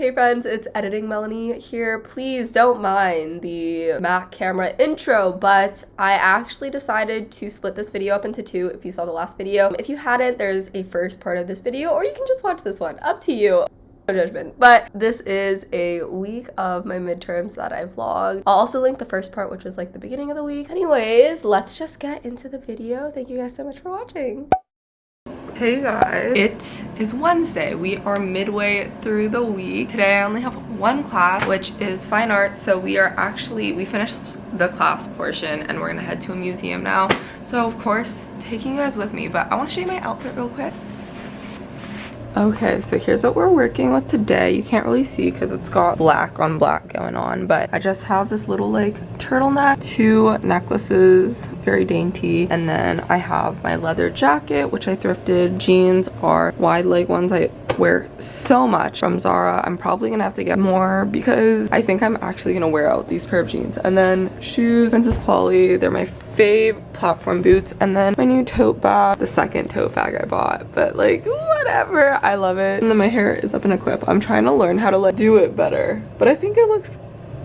Hey friends, it's Editing Melanie here. Please don't mind the Mac camera intro, but I actually decided to split this video up into two if you saw the last video. If you hadn't, there's a first part of this video, or you can just watch this one. Up to you. No judgment. But this is a week of my midterms that I vlogged. I'll also link the first part, which was like the beginning of the week. Anyways, let's just get into the video. Thank you guys so much for watching. Hey guys, it is Wednesday. We are midway through the week. Today I only have one class, which is fine arts. So we finished the class portion and we're gonna head to a museum now. So of course, taking you guys with me, but I wanna show you my outfit real quick. Okay, so here's what we're working with today. You can't really see because it's got black on black going on, but I just have this little like turtleneck, two necklaces, very dainty, and then I have my leather jacket, which I thrifted. Jeans are wide leg ones I wear so much from Zara. I'm probably gonna have to get more because I think I'm actually gonna wear out these pair of jeans. And then shoes, Princess Polly, they're my fave. Platform boots, and then my new tote bag, the second tote bag I bought, but like whatever, I love it. And then my hair is up in a clip. I'm trying to learn how to like do it better, but I think it looks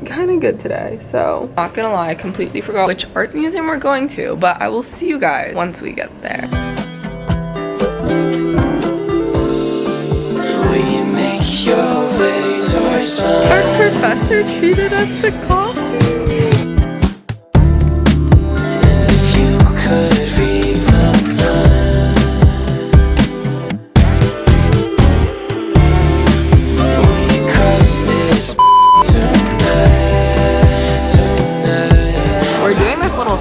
kind of good today. So not gonna lie, I completely forgot which art museum we're going to, but I will see you guys once we get there. Our professor treated us to coffee.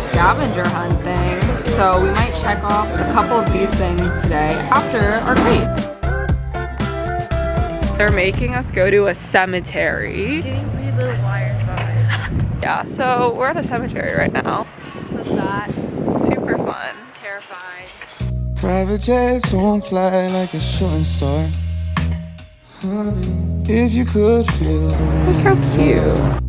Scavenger hunt thing, so we might check off a couple of these things today after our date. They're making us go to a cemetery. Getting 3 little wires behind. Yeah, so we're at a cemetery right now. Love that. Super fun. Terrified. Private jets won't fly like a shooting star. Honey, if you could feel the wind. Look how cute.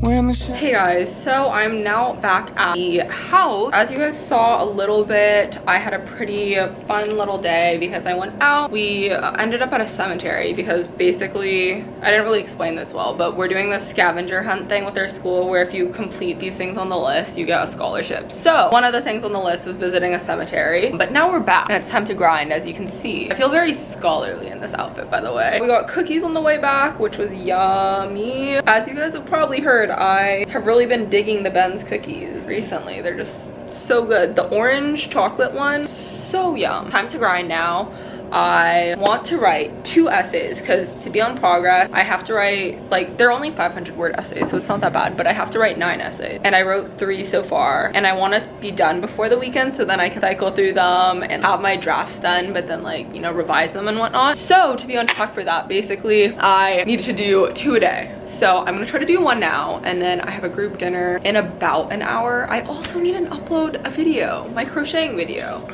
When Hey guys, so I'm now back at the house. As you guys saw a little bit, I had a pretty fun little day because I went out. We ended up at a cemetery because basically, I didn't really explain this well, but we're doing this scavenger hunt thing with our school where if you complete these things on the list, you get a scholarship. So one of the things on the list was visiting a cemetery, but now we're back and it's time to grind, as you can see. I feel very scholarly in this outfit, by the way. We got cookies on the way back, which was yummy. As you guys have probably heard, I have really been digging the Ben's cookies recently. They're just so good. The orange chocolate one, so yum. Time to grind now. I want to write 2 essays because to be on progress, I have to write, like, they're only 500-word essays, so it's not that bad, but I have to write 9 essays. And I wrote 3 so far, and I want to be done before the weekend so then I can cycle through them and have my drafts done, but then, like, you know, revise them and whatnot. So to be on track for that, basically, I need to do 2 a day. So I'm gonna try to do 1 now, and then I have a group dinner in about an hour. I also need to upload a video, my crocheting video.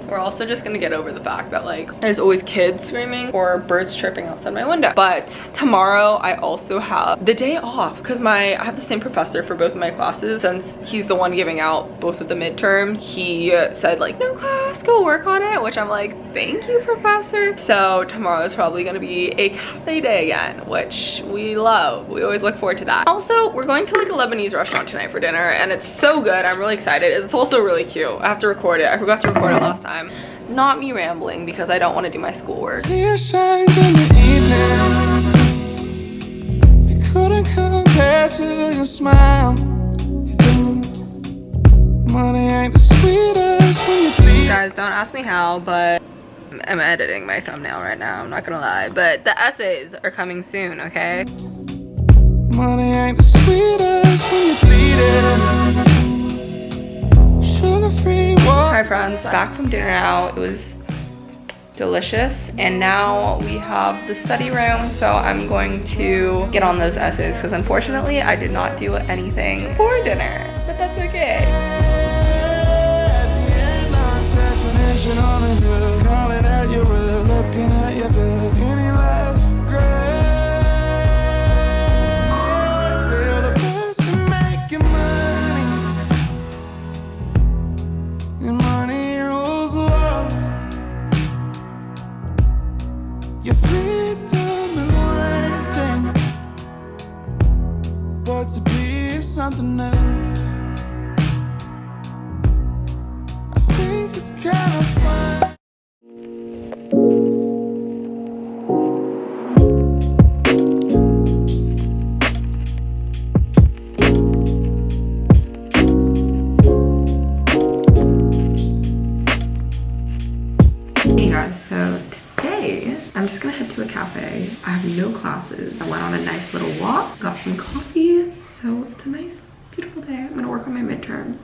We're also just gonna get over the fact that like there's always kids screaming or birds chirping outside my window. But tomorrow I also have the day off because I have the same professor for both of my classes. Since he's the one giving out both of the midterms, he said like, no class, go work on it, which I'm like, thank you, professor. So tomorrow is probably gonna be a cafe day again, which we love. We always look forward to that. Also, we're going to like a Lebanese restaurant tonight for dinner and it's so good. I'm really excited. It's also really cute. I have to record it. I forgot to record it last time. Not me rambling because I don't want to do my schoolwork. clear shines in the evening. You couldn't compare to your smile. You don't. Money ain't the sweetest when you bleed. Guys, don't ask me how, but I'm editing my thumbnail right now. I'm not gonna lie, but the essays are coming soon, okay? Money ain't the sweetest when you bleed it. Sugar-free water. Hi friends, back from dinner now. It was delicious and now we have the study room, so I'm going to get on those essays because unfortunately I did not do anything for dinner, but that's okay. You're free. but to be something else. I think it's kind of fun. Hey guys, so today I'm just gonna head to a cafe. I have no classes. I went on a nice little walk, got some coffee, so it's a nice, beautiful day. I'm gonna work on my midterms.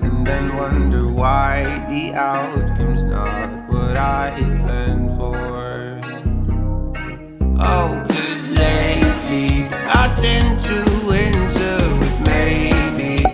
And then wonder why the outcome's not what I planned for. Oh, 'cause lately I tend to answer with maybe.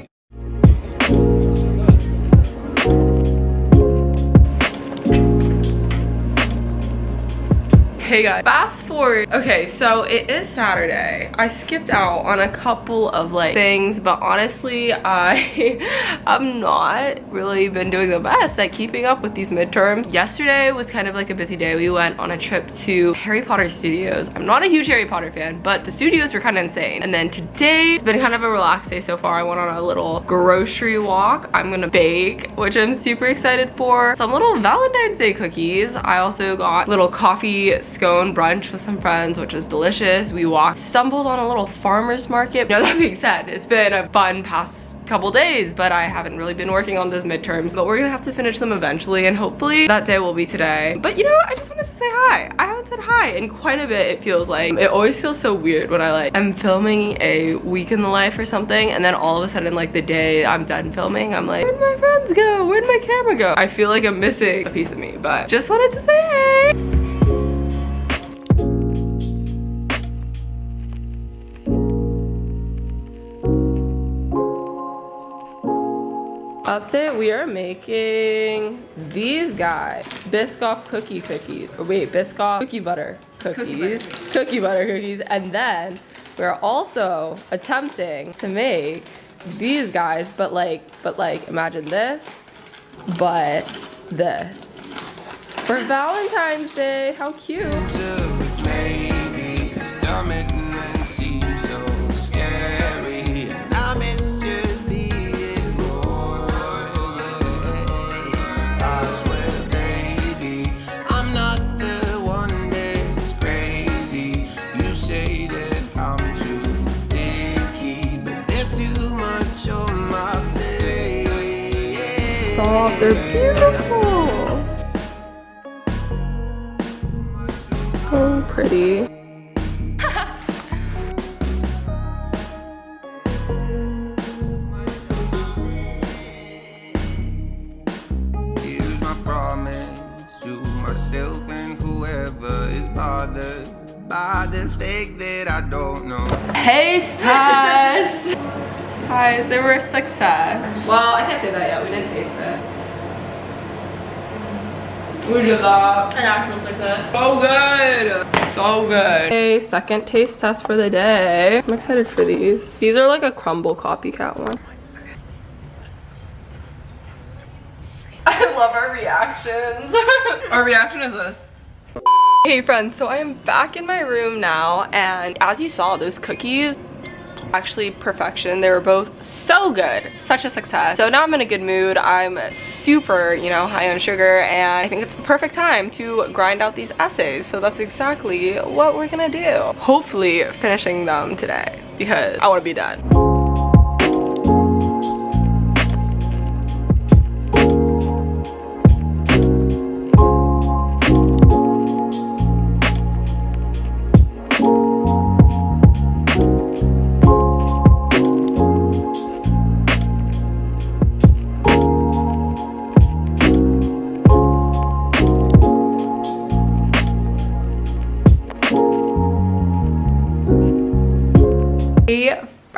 Hey guys, fast forward. Okay, so it is Saturday. I skipped out on a couple of like things, but honestly, I've not really been doing the best at keeping up with these midterms. Yesterday was kind of like a busy day. We went on a trip to Harry Potter Studios. I'm not a huge Harry Potter fan, but the studios were kind of insane. And then today, it's been kind of a relaxed day so far. I went on a little grocery walk. I'm gonna bake, which I'm super excited for. Some little Valentine's Day cookies. I also got little coffee scone brunch with some friends, which was delicious. We stumbled on a little farmer's market. Now that being said, it's been a fun past couple days, but I haven't really been working on those midterms, but we're gonna have to finish them eventually, and hopefully that day will be today. But you know, I just wanted to say hi. I haven't said hi in quite a bit. It feels like, it always feels so weird when I am filming a week in the life or something, and then all of a sudden like the day I'm done filming, I'm like, where'd my friends go? Where'd my camera go? I feel like I'm missing a piece of me, but just wanted to say hey. Update, we are making these guys Biscoff cookies. Oh, wait, Biscoff cookie butter cookies. Cookie butter cookies. And then we're also attempting to make these guys, but like imagine this, but this. For Valentine's Day, how cute. Oh, they're beautiful. Oh, pretty. Here's my promise to myself and whoever is bothered by the fake that I don't know. Taste test! Guys, they were a success. Well, I can't say that yet. We didn't taste it. We did that. An actual success. So good. So good. Okay, second taste test for the day. I'm excited for these. These are like a crumble copycat one. I love our reactions. Our reaction is this. Hey friends, so I am back in my room now, and as you saw, those cookies, actually perfection. They were both so good, such a success. So now I'm in a good mood. I'm super, you know, high on sugar, and I think it's the perfect time to grind out these essays. So that's exactly what we're gonna do. Hopefully finishing them today, because I want to be done.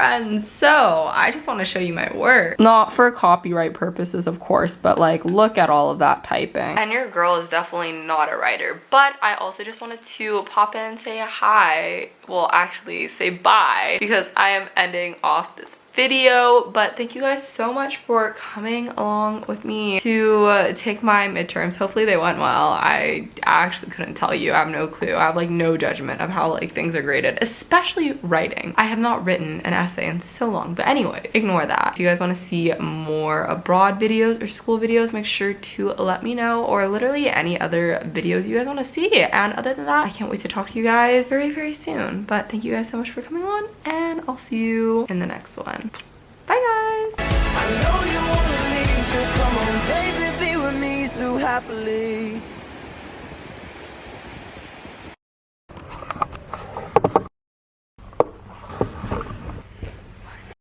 friends. So I just want to show you my work. Not for copyright purposes, of course, but like look at all of that typing. And your girl is definitely not a writer, but I also just wanted to pop in and say hi. Well, actually say bye, because I am ending off this video. But thank you guys so much for coming along with me to take my midterms. Hopefully they went well. I actually couldn't tell you. I have no clue. I have like no judgment of how like things are graded, especially writing. I have not written an essay in so long, but anyways, ignore that. If you guys want to see more abroad videos or school videos, make sure to let me know, or literally any other videos you guys want to see. And other than that, I can't wait to talk to you guys very, very soon. But thank you guys so much for coming on, and I'll see you in the next one. Bye guys. I know you wanna leave, so come on, baby, be with me so happily.